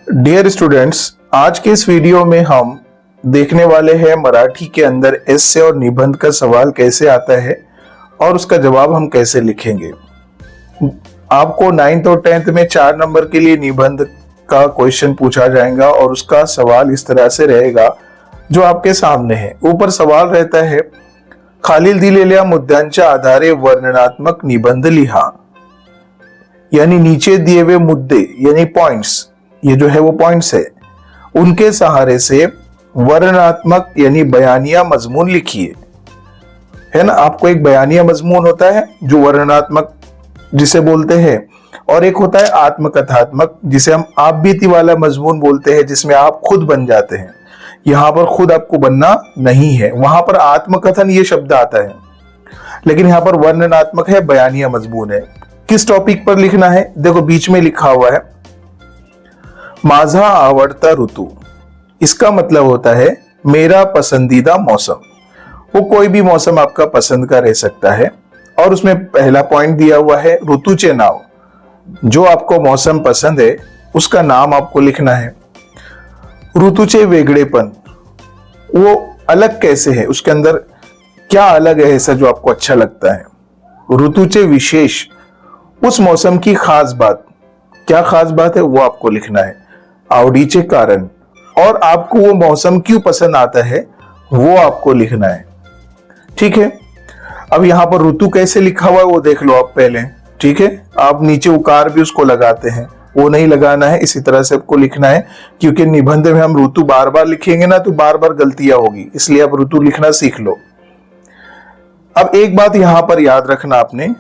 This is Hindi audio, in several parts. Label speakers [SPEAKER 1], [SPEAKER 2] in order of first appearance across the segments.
[SPEAKER 1] डियर स्टूडेंट्स, आज के इस वीडियो में हम देखने वाले हैं मराठी के अंदर एस्से और निबंध का सवाल कैसे आता है और उसका जवाब हम कैसे लिखेंगे। आपको 9th और 10th में 4 नंबर के लिए निबंध का क्वेश्चन पूछा जाएगा और उसका सवाल इस तरह से रहेगा जो आपके सामने है। ऊपर सवाल रहता है, खालील दिलेल्या मुद्द्यांच्या आधारे वर्णनात्मक निबंध लिहा। यानी नीचे दिए हुए मुद्दे यानी पॉइंट्स, ये जो है वो पॉइंट्स है, उनके सहारे से वर्णनात्मक यानी बयानिया मजमून लिखिए। है ना, आपको एक बयानिया मजमून होता है जो वर्णनात्मक जिसे बोलते हैं, और एक होता है आत्मकथात्मक जिसे हम आप बीती वाला मजमून बोलते हैं, जिसमें आप खुद बन जाते हैं। यहां पर खुद आपको बनना नहीं है, वहां पर आत्मकथन ये शब्द आता है, लेकिन यहां पर वर्णनात्मक है, बयानिया मजमून है। किस टॉपिक पर लिखना है? देखो बीच में लिखा हुआ है माझा आवडता ऋतु। इसका मतलब होता है मेरा पसंदीदा मौसम। वो कोई भी मौसम आपका पसंद का रह सकता है, और उसमें पहला पॉइंट दिया हुआ है ऋतुचे नाव। जो आपको मौसम पसंद है उसका नाम आपको लिखना है। ऋतुचे वेगड़ेपन, वो अलग कैसे है, उसके अंदर क्या अलग है ऐसा जो आपको अच्छा लगता है। ऋतुचे विशेष, उस मौसम की खास बात, क्या खास बात है वो आपको लिखना है। आवडीचे कारण, और आपको वो मौसम क्यों पसंद आता है वो आपको लिखना है। ठीक है, अब यहां पर ऋतु कैसे लिखा हुआ है वो देख लो आप पहले। ठीक है, आप नीचे उकार भी उसको लगाते हैं, वो नहीं लगाना है, इसी तरह से आपको लिखना है, क्योंकि निबंध में हम ऋतु बार बार लिखेंगे ना तो बार बार गलतियां होगी, इसलिए आप ऋतु लिखना सीख लो। अब एक बात यहां पर याद रखना आपने,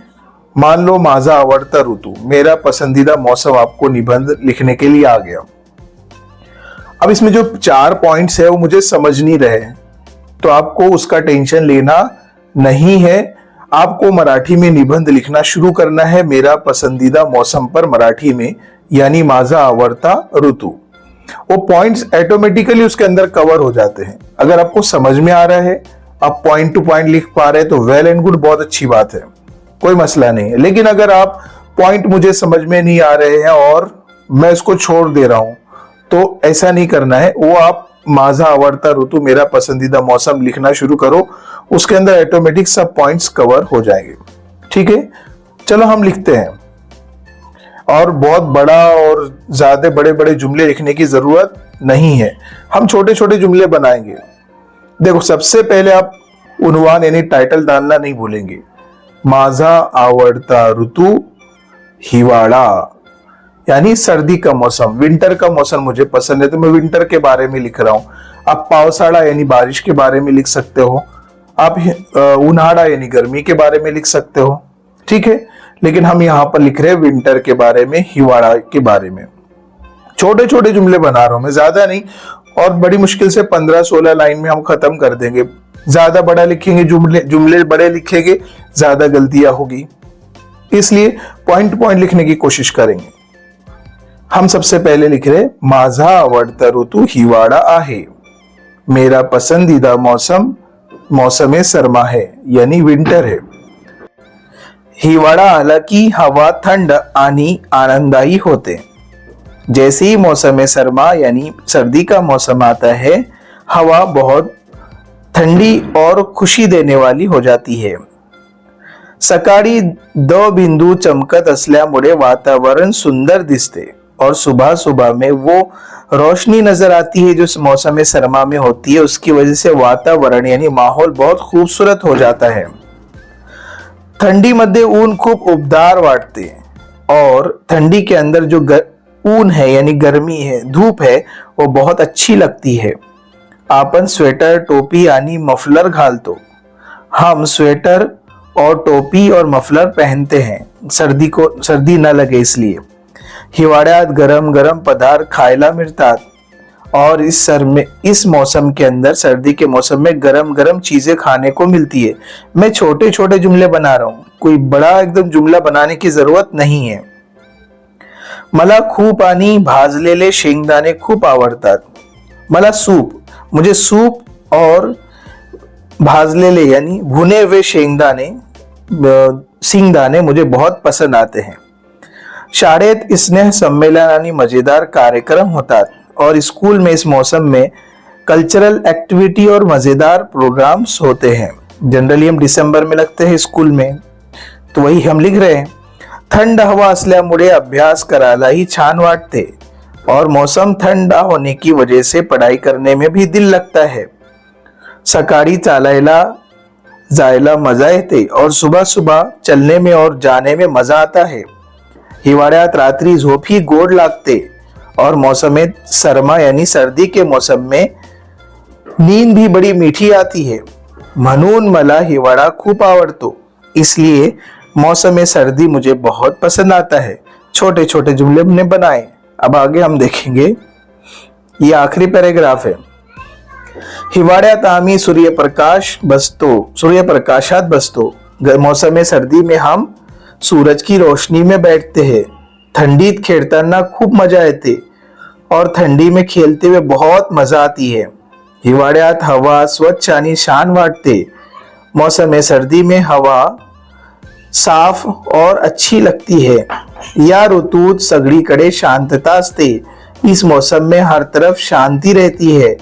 [SPEAKER 1] मान लो माझा आवडता ऋतु, मेरा पसंदीदा मौसम आपको निबंध लिखने के लिए आ गया। अब इसमें जो 4 पॉइंट्स है वो मुझे समझ नहीं रहे, तो आपको उसका टेंशन लेना नहीं है। आपको मराठी में निबंध लिखना शुरू करना है मेरा पसंदीदा मौसम पर मराठी में, यानी माझा आवडता ऋतु। वो पॉइंट्स ऑटोमेटिकली उसके अंदर कवर हो जाते हैं। अगर आपको समझ में आ रहा है, आप पॉइंट टू पॉइंट लिख पा रहे हैं तो वेल एंड गुड, बहुत अच्छी बात है, कोई मसला नहीं है। लेकिन अगर आप पॉइंट मुझे समझ में नहीं आ रहे हैं और मैं इसको छोड़ दे रहा हूं, तो ऐसा नहीं करना है। वो आप माझा आवडता ऋतु, मेरा पसंदीदा मौसम लिखना शुरू करो, उसके अंदर ऑटोमेटिक सब पॉइंट्स कवर हो जाएंगे। ठीक है, चलो हम लिखते हैं। और बहुत बड़ा और ज्यादा बड़े बड़े जुमले लिखने की जरूरत नहीं है, हम छोटे छोटे जुमले बनाएंगे। देखो सबसे पहले आप उन्वान यानी टाइटल डालना नहीं भूलेंगे। माझा आवडता ऋतु हिवाळा, यानी सर्दी का मौसम, विंटर का मौसम मुझे पसंद है तो मैं विंटर के बारे में लिख रहा हूं। आप पावसाळा यानी बारिश के बारे में लिख सकते हो, आप उन्हाळा यानी गर्मी के बारे में लिख सकते हो। ठीक है, लेकिन हम यहां पर लिख रहे हैं विंटर के बारे में, हिवाळा के बारे में। छोटे छोटे जुमले बना रहा हूं मैं, ज्यादा नहीं, और बड़ी मुश्किल से 15-16 लाइन में हम खत्म कर देंगे। ज्यादा बड़ा लिखेंगे, जुमले बड़े लिखेंगे, ज्यादा गलतियां होगी, इसलिए पॉइंट पॉइंट लिखने की कोशिश करेंगे। हम सबसे पहले लिख रहे माझा आवडता ऋतू हिवाळा आहे, मेरा पसंदीदा मौसम मौसमे सरमा है, यानी विंटर है। हिवाळा आला की हवा थंड आणि आनंददायी होते। जैसे ही मौसम सरमा यानी सर्दी का मौसम आता है, हवा बहुत ठंडी और खुशी देने वाली हो जाती है। सकाळी 2 बिंदू चमकत असल्यामुळे वातावरण सुंदर दिसते, और सुबह सुबह में वो रोशनी नजर आती है जो मौसम सरमा में होती है, उसकी वजह से वातावरण यानी माहौल बहुत खूबसूरत हो जाता है। ठंडी मध्ये ऊन खूब उबदार वाटते, और ठंडी के अंदर जो ऊन है यानी गर्मी है, धूप है, वो बहुत अच्छी लगती है। आपण स्वेटर टोपी आणि मफलर घालतो। हम स्वेटर और टोपी और मफलर पहनते हैं, सर्दी न लगे इसलिए। हिवाळ्यात गरम गरम पदार्थ खायला मिळतात, और इस मौसम के अंदर, सर्दी के मौसम में गरम गरम चीजें खाने को मिलती है। मैं छोटे छोटे जुमले बना रहा हूं, कोई बड़ा एकदम जुमला बनाने की जरूरत नहीं है। मला खूप आणि भाजलेले शेंगदाणे खूप आवडतात। मला मुझे सूप और भाजलेले यानी भुने हुए शेंगदाने, सिंगदाने मुझे बहुत पसंद आते हैं। शाळेत स्नेह संमेलन आणि मजेदार कार्यक्रम होतात और स्कूल में इस मौसम में कल्चरल एक्टिविटी और मजेदार प्रोग्राम्स होते हैं। जनरली हम दिसंबर में लगते हैं स्कूल में, तो वही हम लिख रहे हैं। थंड हवा असल्यामुळे अभ्यास करायलाही छान वाटते और मौसम ठंडा होने की वजह से पढ़ाई करने में भी दिल लगता है। सकाळी चालायला जायला मजा येते और सुबह सुबह चलने में और जाने में मजा आता है। हिवाळ्यात रात्री झोप ही गोड लागते और मौसम सरमा यानी सर्दी के मौसम में नींद भी बड़ी मीठी आती है। म्हणून मला हिवाळा खूप आवडतो, इसलिए मौसम सर्दी मुझे बहुत पसंद आता है। छोटे छोटे जुमले हमने बनाए। अब आगे हम देखेंगे, ये आखिरी पैराग्राफ है। हिवाळ्यात आम्ही सूर्यप्रकाशात बसतो। मौसम सर्दी में हम सूरज की रोशनी में बैठते हैं। थंडीत खेळताना खूप मजा येते और ठंडी में खेलते हुए बहुत मजा आती है। हिवाळ्यात हवा स्वच्छ आणि शांत वाटते। मौसम सर्दी में हवा साफ और अच्छी लगती है। या ऋतूत सगळीकडे शांतता असते। इस मौसम में हर तरफ शांति रहती है,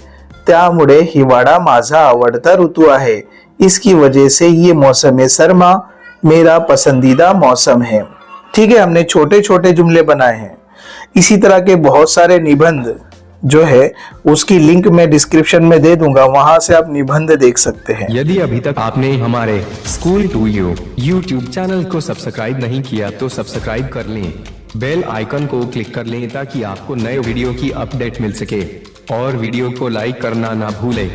[SPEAKER 1] त्यामुळे हिवाळा माझा आवडता ऋतू आहे। इसकी वजह से ये मौसम सरमा मेरा पसंदीदा मौसम है। ठीक है, हमने छोटे छोटे जुमले बनाए हैं। इसी तरह के बहुत सारे निबंध जो है उसकी लिंक मैं डिस्क्रिप्शन में दे दूंगा, वहां से आप निबंध देख सकते हैं।
[SPEAKER 2] यदि अभी तक आपने हमारे school to you YouTube channel को सब्सक्राइब नहीं किया तो सब्सक्राइब कर लें, बेल आइकन को क्लिक कर लें ताकि आपको नए वीडियो की अपडेट मिल सके और वीडियो को लाइक करना ना भूलें।